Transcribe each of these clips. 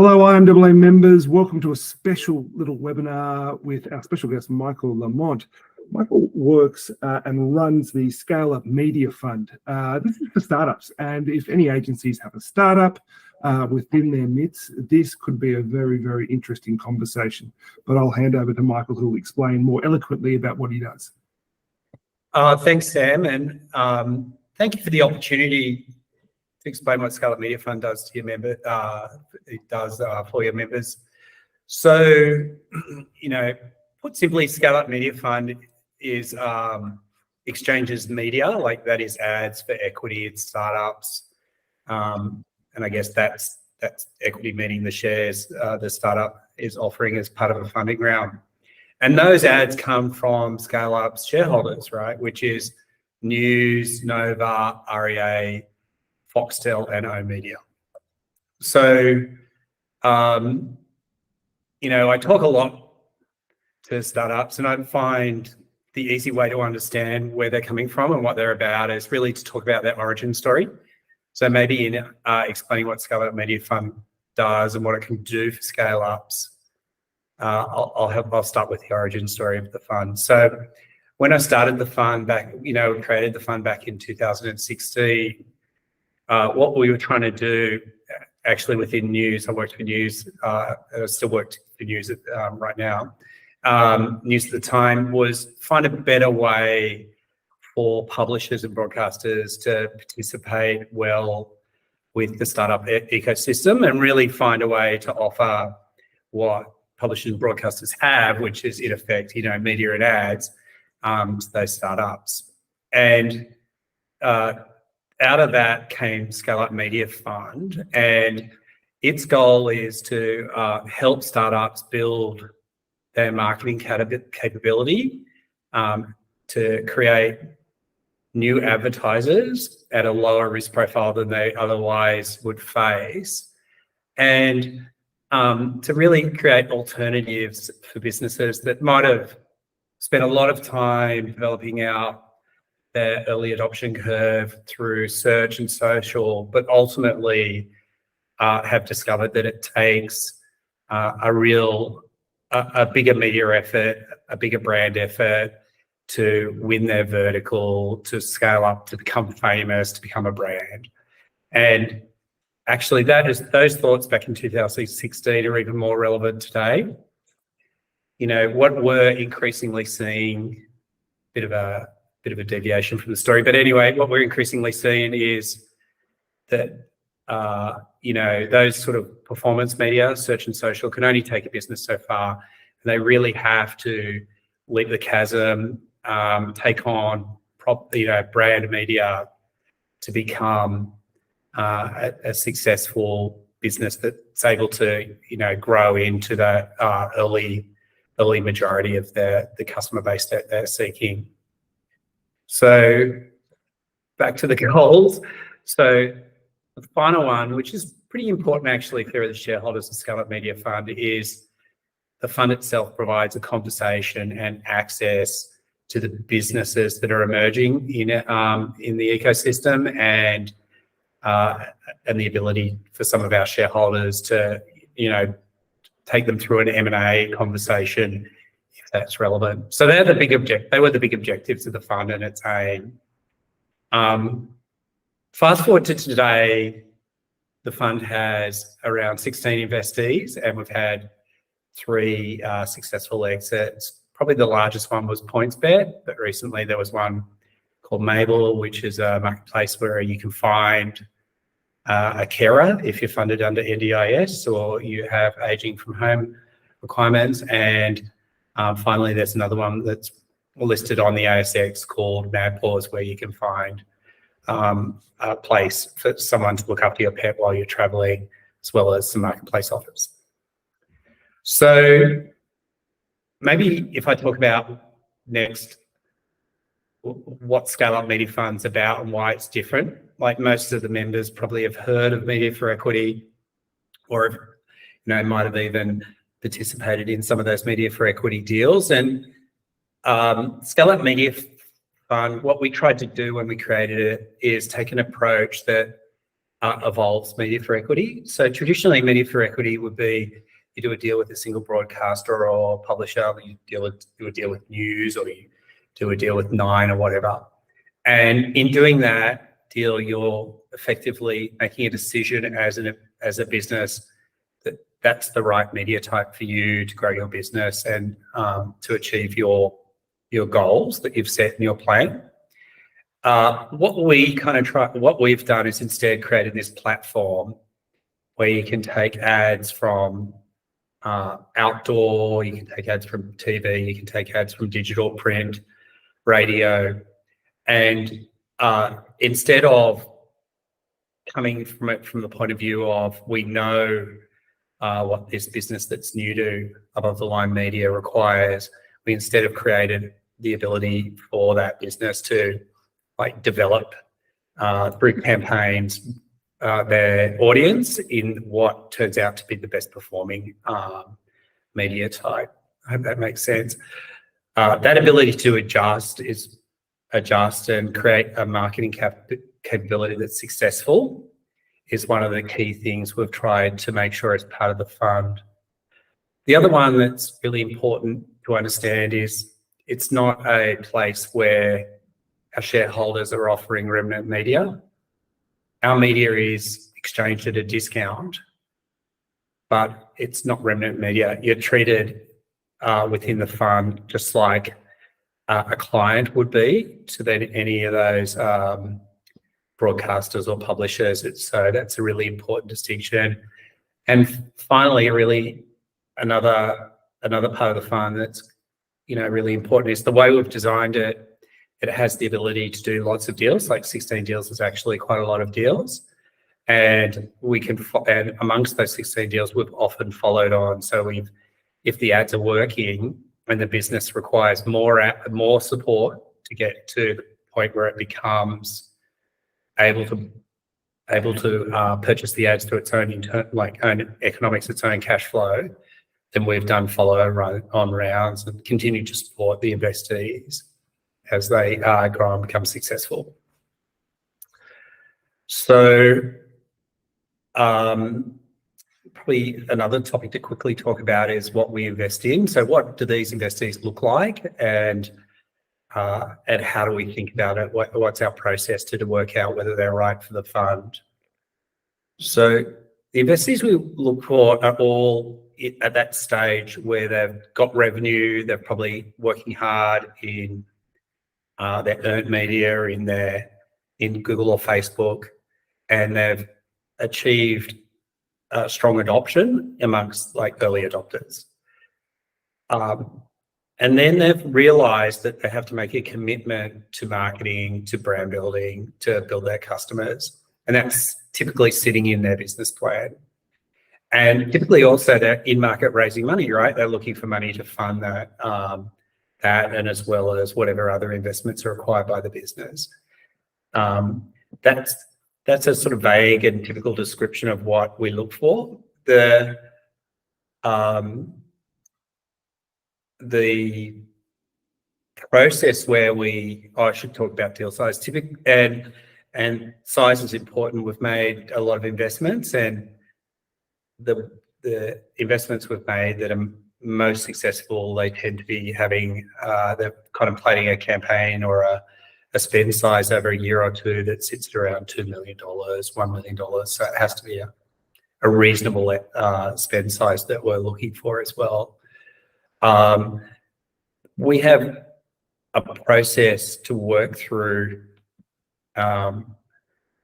Hello, IMAA members. Welcome to a special little webinar with our special guest, Michael Lamont. Michael works and runs the Scale Up Media Fund. This is for startups, and if any agencies have a startup within their midst, this could be a very, very interesting conversation. But I'll hand over to Michael, who will explain more eloquently about what he does. Thanks, Sam, and thank you for the opportunity to explain what Scale Up Media Fund does to your member. It does for your members. So, put simply, Scale Up Media Fund is exchanges media, like that is ads for equity in startups, and I guess that's equity, meaning the shares the startup is offering as part of a funding round. And those ads come from Scale Up's shareholders, right? Which is News, Nova, REA, Foxtel, and oOh!media. So, I talk a lot to startups, and I find the easy way to understand where they're coming from and what they're about is really to talk about their origin story. So maybe in explaining what Scale Up Media Fund does and what it can do for scale-ups, I'll start with the origin story of the fund. So when I started the fund back, created the fund back in 2016, what we were trying to do actually within News, I worked for News, I still work for News right now, News at the time, was find a better way for publishers and broadcasters to participate well with the startup ecosystem and really find a way to offer what publishers and broadcasters have, which is in effect, media and ads to those startups. And out of that came Scale Up Media Fund, and its goal is to help startups build their marketing capability to create new advertisers at a lower risk profile than they otherwise would face, and to really create alternatives for businesses that might have spent a lot of time developing out their early adoption curve through search and social, but ultimately have discovered that it takes a bigger media effort, a bigger brand effort to win their vertical, to scale up, to become famous, to become a brand. And actually those thoughts back in 2016 are even more relevant today. What we're increasingly seeing, bit of a deviation from the story, but anyway, what we're increasingly seeing is that those sort of performance media, search and social, can only take a business so far, and they really have to leap the chasm, take on brand media to become a successful business that's able to grow into that early majority of the customer base that they're seeking. So back to the goals. So the final one, which is pretty important actually for the shareholders of Scale Up Media Fund, is the fund itself provides a conversation and access to the businesses that are emerging in the ecosystem, and the ability for some of our shareholders to take them through an M&A conversation if that's relevant. So they were the big objectives of the fund and its aim. Fast forward to today, the fund has around 16 investees, and we've had 3 successful exits. Probably the largest one was PointsBet, but recently there was one called Mabel, which is a marketplace where you can find a carer if you're funded under NDIS or you have aging from home requirements. And finally, there's another one that's listed on the ASX called MadPaws, where you can find a place for someone to look after your pet while you're traveling, as well as some marketplace offers. So maybe if I talk about next what Scale Up Media Fund's about and why it's different. Like most of the members probably have heard of Media for Equity, or might have even participated in some of those Media for Equity deals. And Scale Up Media Fund, what we tried to do when we created it is take an approach that evolves media for equity. So traditionally, media for equity would be you do a deal with a single broadcaster or publisher, you do a deal with News, or you do a deal with Nine or whatever. And in doing that deal, you're effectively making a decision as a business that that's the right media type for you to grow your business and to achieve your goals that you've set in your plan. What we've done is instead created this platform where you can take ads from outdoor, you can take ads from TV, you can take ads from digital, print, radio, and instead of coming from it from the point of view of we know what this business that's new to above the line media requires, we instead have created the ability for that business to develop through campaigns their audience in what turns out to be the best performing media type. I hope that makes sense. That ability to adjust and create a marketing capability that's successful is one of the key things we've tried to make sure is part of the fund. The other one that's really important to understand is it's not a place where our shareholders are offering remnant media. Our media is exchanged at a discount, but it's not remnant media. You're treated within the fund just like a client would be to then any of those broadcasters or publishers. So that's a really important distinction. And finally, really another part of the fund that's really important is the way we've designed it. It has the ability to do lots of deals, like 16 deals is actually quite a lot of deals. And and amongst those 16 deals, we've often followed on. So if the ads are working and the business requires more support to get to the point where it becomes able to purchase the ads through its own own economics, its own cash flow, then we've done follow-on rounds and continue to support the investees as they grow and become successful. So probably another topic to quickly talk about is what we invest in. So what do these investees look like, and how do we think about it? What's our process to work out whether they're right for the fund? So the investees we look for are all at that stage where they've got revenue, they're probably working hard in their earned media in Google or Facebook, and they've achieved strong adoption amongst early adopters. And then they've realized that they have to make a commitment to marketing, to brand building, to build their customers. And that's typically sitting in their business plan. And typically also they're in market raising money, right? They're looking for money to fund that, and as well as whatever other investments are required by the business. That's a sort of vague and typical description of what we look for. The process where I should talk about deal size. And size is important. We've made a lot of investments, and the investments we've made that are most successful, they tend to be they're contemplating a campaign or a spend size over a year or two that sits at around $2 million, $1 million. So it has to be a reasonable spend size that we're looking for as well. We have a process to work through the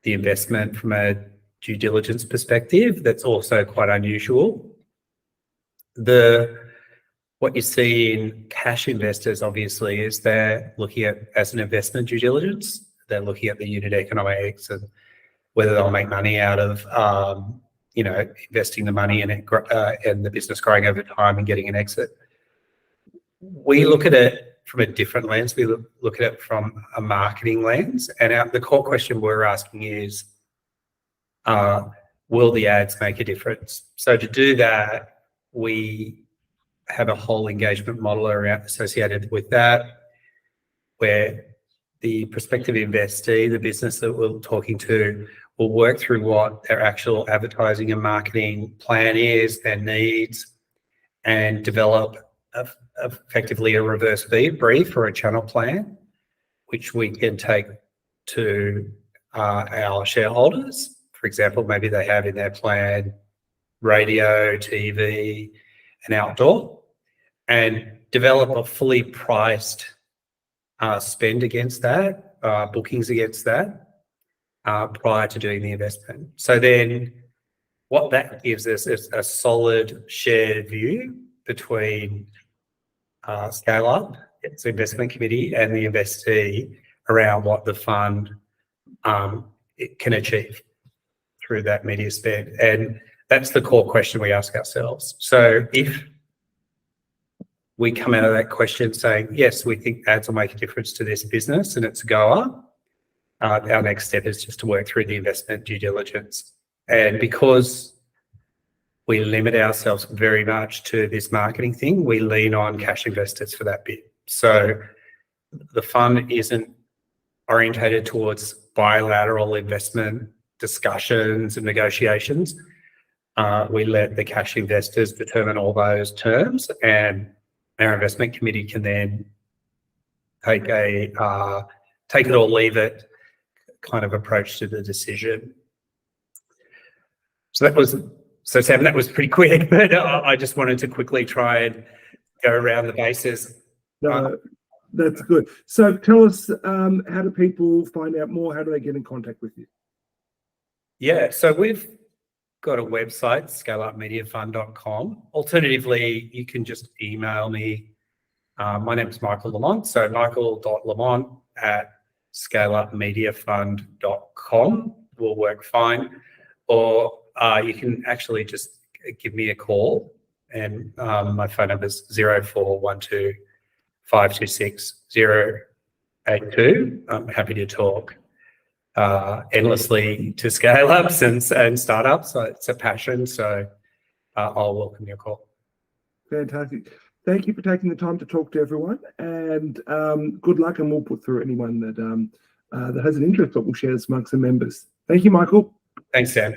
investment from a due diligence perspective that's also quite unusual. What you see in cash investors, obviously, is they're looking at as an investment due diligence. They're looking at the unit economics and whether they'll make money out of investing the money in it, and the business growing over time and getting an exit. We look at it from a different lens. We look at it from a marketing lens, and the core question we're asking is, will the ads make a difference? So to do that, we have a whole engagement model associated with that, where the prospective investee, the business that we're talking to, We'll work through what their actual advertising and marketing plan is, their needs, and develop effectively a reverse brief or a channel plan, which we can take to our shareholders. For example, maybe they have in their plan radio, TV, and outdoor, and develop a fully priced spend against that, bookings against that, prior to doing the investment. So then what that gives us is a solid shared view between Scale Up, its investment committee, and the investee around what the fund it can achieve through that media spend. And that's the core question we ask ourselves. So if we come out of that question saying, yes, we think ads will make a difference to this business and it's a goer, our next step is just to work through the investment due diligence. And because we limit ourselves very much to this marketing thing, we lean on cash investors for that bit. So the fund isn't orientated towards bilateral investment discussions and negotiations. We let the cash investors determine all those terms, and our investment committee can then take a take it or leave it kind of approach to the decision. So Sam, that was pretty quick, but I just wanted to quickly try and go around the bases. No, that's good. So tell us, how do people find out more? How do they get in contact with you? Yeah, so we've got a website, scaleupmediafund.com. Alternatively, you can just email me. My name is Michael Lamont, so michael.lamont@scaleupmediafund.com will work fine. Or you can actually just give me a call, and my phone number is 0412 526 082. I'm happy to talk endlessly to scale ups and startups. So it's a passion. So I'll welcome your call. Fantastic. Thank you for taking the time to talk to everyone, and good luck. And we'll put through anyone that that has an interest, but we'll share this amongst the members. Thank you, Michael. Thanks, Sam.